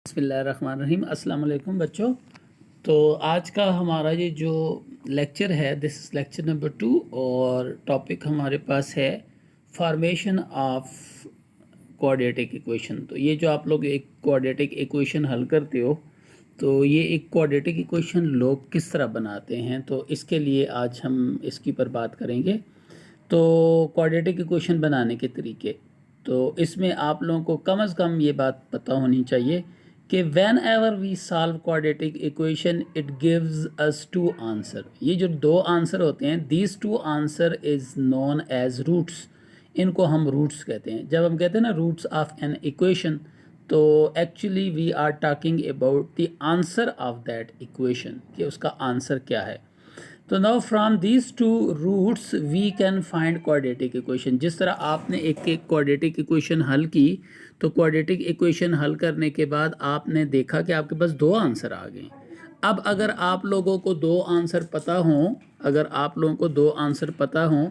बिस्मिल्लाहिर्रहमानिर्रहीम। अस्सलाम वालेकुम बच्चों। तो आज का हमारा ये जो लेक्चर है, दिस इज़ लेक्चर नंबर 2 और टॉपिक हमारे पास है फॉर्मेशन ऑफ क्वाड्रेटिक इक्वेशन। तो ये जो आप लोग एक क्वाड्रेटिक इक्वेशन हल करते हो, तो ये एक क्वाड्रेटिक इक्वेशन लोग किस तरह बनाते हैं, तो इसके लिए आज हम इसके ऊपर बात करेंगे। तो क्वाड्रेटिक इक्वेशन बनाने के तरीके, तो इसमें आप लोगों को कम से कम ये बात पता होनी चाहिए कि whenever we solve quadratic equation it gives us two answer. ये जो दो आंसर होते हैं, these two answer is known as roots. इनको हम रूट्स कहते हैं। जब हम कहते हैं ना रूट्स ऑफ एन इक्वेशन, तो actually we are talking about the answer of that equation, कि उसका आंसर क्या है। तो now from these two roots we can find quadratic equation. जिस तरह आपने एक एक क्वाड्रेटिक इक्वेशन हल की, तो क्वाड्रेटिक इक्वेशन हल करने के बाद आपने देखा कि आपके पास दो आंसर आ गए। अब अगर आप लोगों को दो आंसर पता हों, अगर आप लोगों को दो आंसर पता हों,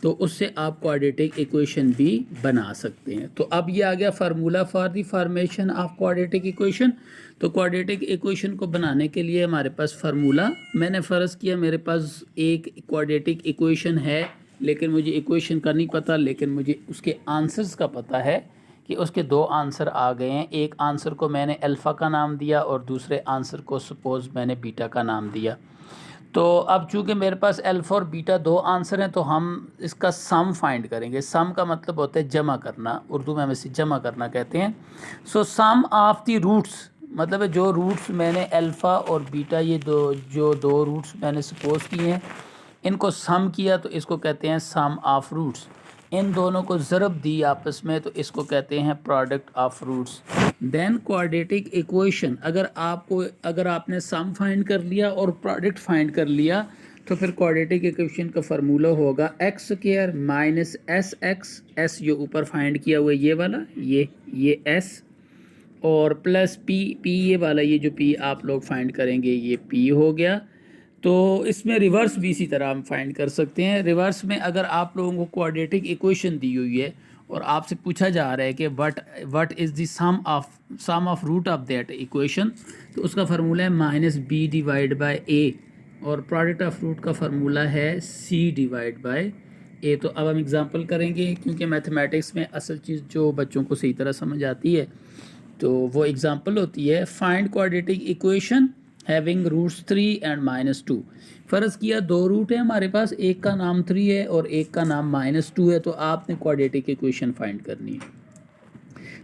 तो उससे आप क्वाड्रेटिक इक्वेशन भी बना सकते हैं। तो अब ये आ गया formula for the formation of quadratic equation. तो क्वाड्रेटिक इक्वेशन को बनाने के लिए हमारे पास फार्मूला, मैंने फ़र्ज़ किया मेरे पास एक क्वाड्रेटिक इक्वेशन है, लेकिन मुझे इक्वेशन का नहीं पता, लेकिन मुझे उसके आंसर्स का पता है कि उसके दो आंसर आ गए हैं। एक आंसर को मैंने अल्फ़ा का नाम दिया और दूसरे आंसर को सपोज़ मैंने बीटा का नाम दिया। तो अब चूँकि मेरे पास अल्फ़ा और बीटा दो आंसर हैं, तो हम इसका सम फाइंड करेंगे। सम का मतलब होता है जमा करना, उर्दू में हम इसे जमा करना कहते हैं। सो सम ऑफ द रूट्स, मतलब है जो रूट्स मैंने अल्फ़ा और बीटा, ये दो रूट्स मैंने सपोज किए हैं, इनको सम किया तो इसको कहते हैं सम ऑफ रूट्स। इन दोनों को ज़रब दी आपस में, तो इसको कहते हैं product of roots. Then quadratic equation, अगर आपने सम फाइंड कर लिया और प्रोडक्ट फाइंड कर लिया, तो फिर क्वाड्रेटिक इक्वेशन का फार्मूला होगा x square minus S x, S ये ऊपर फाइंड किया हुआ है ये वाला, ये एस, और प्लस पी ये वाला, ये जो पी आप लोग फाइंड करेंगे ये पी हो गया। तो इसमें रिवर्स भी इसी तरह हम फाइंड कर सकते हैं। रिवर्स में अगर आप लोगों को क्वाड्रेटिक इक्वेशन दी हुई है और आपसे पूछा जा रहा है कि what is the sum of root of that equation, तो उसका फार्मूला है minus B divide by A, और प्रोडक्ट ऑफ रूट का फार्मूला है सी डिवाइड बाय ए। तो अब हम एग्जांपल करेंगे, क्योंकि मैथमेटिक्स में असल चीज़ जो बच्चों को सही तरह समझ आती है, तो वो एग्जांपल होती है find quadratic equation having roots 3 and -2। फ़र्ज़ किया दो रूट है हमारे पास, एक का नाम 3 है और एक का नाम -2 है, तो आपने क्वाड्रेटिक इक्वेशन फाइंड करनी है।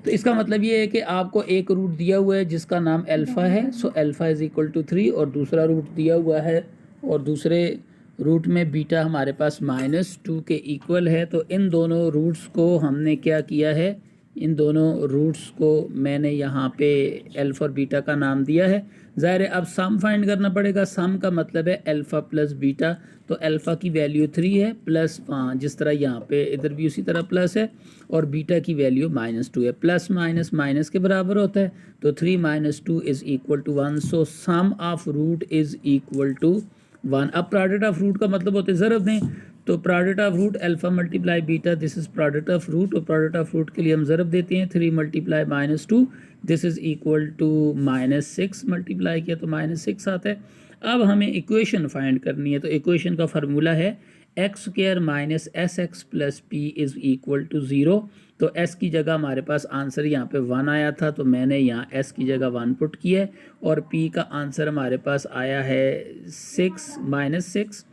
तो इसका मतलब ये है कि आपको एक रूट दिया हुआ है जिसका नाम अल्फ़ा है, so alpha is equal to 3, और दूसरा रूट दिया हुआ है और दूसरे रूट में बीटा हमारे पास -2 के इक्वल है। तो इन दोनों रूट्स को हमने क्या किया है, इन दोनों रूट्स को मैंने यहाँ पे अल्फ़ा और बीटा का नाम दिया है। ज़ाहिर है अब सम फाइंड करना पड़ेगा। सम का मतलब है अल्फ़ा प्लस बीटा, तो अल्फ़ा की वैल्यू 3 है, प्लस जिस तरह यहाँ पे इधर भी उसी तरह प्लस है, और बीटा की वैल्यू -2 है। प्लस माइनस माइनस के बराबर होता है, तो 3 - 2 is equal to 1। So sum of root is equal to 1। अब प्रोडक्ट ऑफ रूट का मतलब होता है ज़रब दें, तो product of root alpha multiply beta, this is product of root, और प्रोडक्ट ऑफ रूट के लिए हम ज़रब देते हैं। 3 multiply -2, this is equal to -6, multiply किया तो -6 आता है। अब हमें इक्वेशन फाइंड करनी है, तो इक्वेशन का फार्मूला है X square minus S X plus P is equal to 0। तो एस की जगह हमारे पास आंसर यहाँ पे 1 आया था, तो मैंने यहाँ एस की जगह 1 पुट किया है, और पी का आंसर हमारे पास आया है 6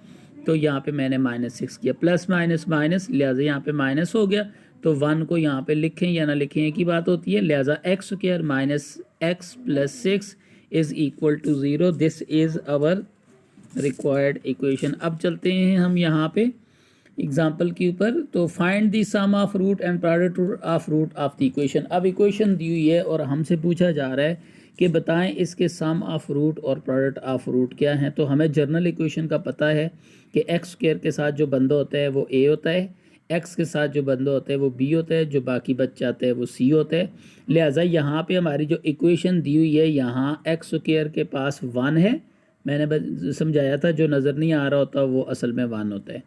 तो यहाँ पे मैंने -6 किया। प्लस माइनस माइनस, लिहाजा यहाँ पे माइनस हो गया, तो 1 को यहाँ पे लिखें या ना लिखें एक ही बात होती है। लिहाजा X square minus X plus 6 is equal to 0। This is our required equation. अब चलते हैं हम यहाँ पे एग्जाम्पल के ऊपर। तो find the sum of root and product of root of the equation. अब इक्वेशन दी हुई है और हमसे पूछा जा रहा है कि बताएं इसके सम ऑफ रूट और प्रोडक्ट ऑफ रूट क्या है। तो हमें जर्नल इक्वेशन का पता है कि एक्स स्क्वायर के साथ जो बंदा होता है वो ए होता है, एक्स के साथ जो बंदा होता है वो बी होता है, जो बाकी बच जाता है वो सी होता है। लिहाजा यहाँ पे हमारी जो इक्वेशन दी हुई है, यहाँ एक्स स्क्वायर के पास 1 है, मैंने समझाया था जो नज़र नहीं आ रहा होता वो असल में 1 होता है।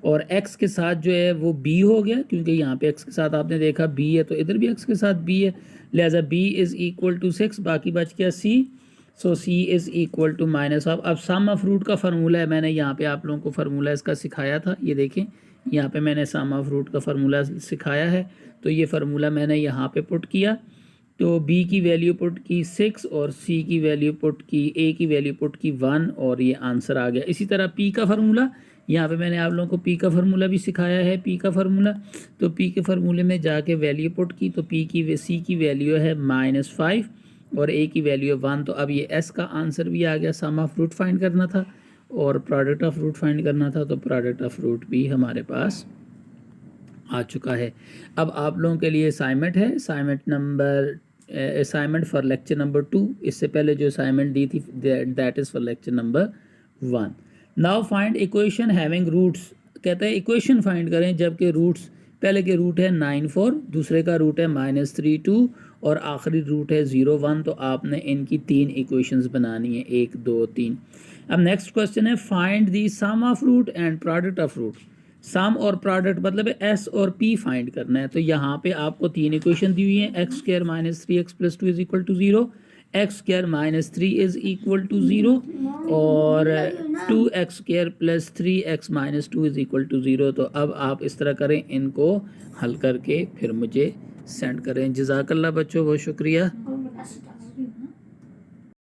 और x के साथ जो है वो b हो गया, क्योंकि यहाँ पे x के साथ आपने देखा b है तो इधर भी x के साथ b है, लिहाजा b इज़ इक्वल टू 6, बाकी बच गया c, so c is equal to minus of. अब सम ऑफ रूट का फार्मूला है, मैंने यहाँ पे आप लोगों को फार्मूला इसका सिखाया था, ये देखें यहाँ पे मैंने सम ऑफ रूट का फार्मूला सिखाया है, तो ये फार्मूला मैंने यहाँ पे पुट किया, तो b की वैल्यू पुट की 6 और c की वैल्यू पुट की, a की वैल्यू पुट की 1 और ये आंसर आ गया। इसी तरह p का फार्मूला, यहाँ पे मैंने आप लोगों को p का फार्मूला भी सिखाया है, p का फार्मूला, तो p के फार्मूले में जाके वैल्यू पुट की, तो c की वैल्यू है -5 और a की वैल्यू है 1, तो अब ये s का आंसर भी आ गया। सम ऑफ रूट फाइंड करना था और प्रोडक्ट ऑफ रूट फाइंड करना था, तो प्रोडक्ट ऑफ रूट भी हमारे पास आ चुका है। अब आप लोगों के लिए असाइनमेंट है, असाइनमेंट फॉर लेक्चर नंबर 2, इससे पहले जो असाइनमेंट दी थी that is for lecture number 1। Now find equation having roots, कहता है इक्वेशन फाइंड करें जबकि रूट्स, पहले के रूट है 9 4, दूसरे का रूट है -3 2 और आखिरी रूट है 0 1, तो आपने इनकी 3 इक्वेशंस बनानी है, 1 2 3। अब नेक्स्ट क्वेश्चन है find the sum of root and product of root. Sum और प्रोडक्ट मतलब है एस और पी फाइंड करना है, तो यहाँ पे आपको 3 इक्वेशन दी हुई हैं, X square -3x + 2 is equal to 0, X square -3 is equal to 0 और 2x square + 3x - 2 is equal to 0। तो अब आप इस तरह करें, इनको हल करके फिर मुझे सेंड करें। जज़ाकल्लाह बच्चों, बहुत शुक्रिया।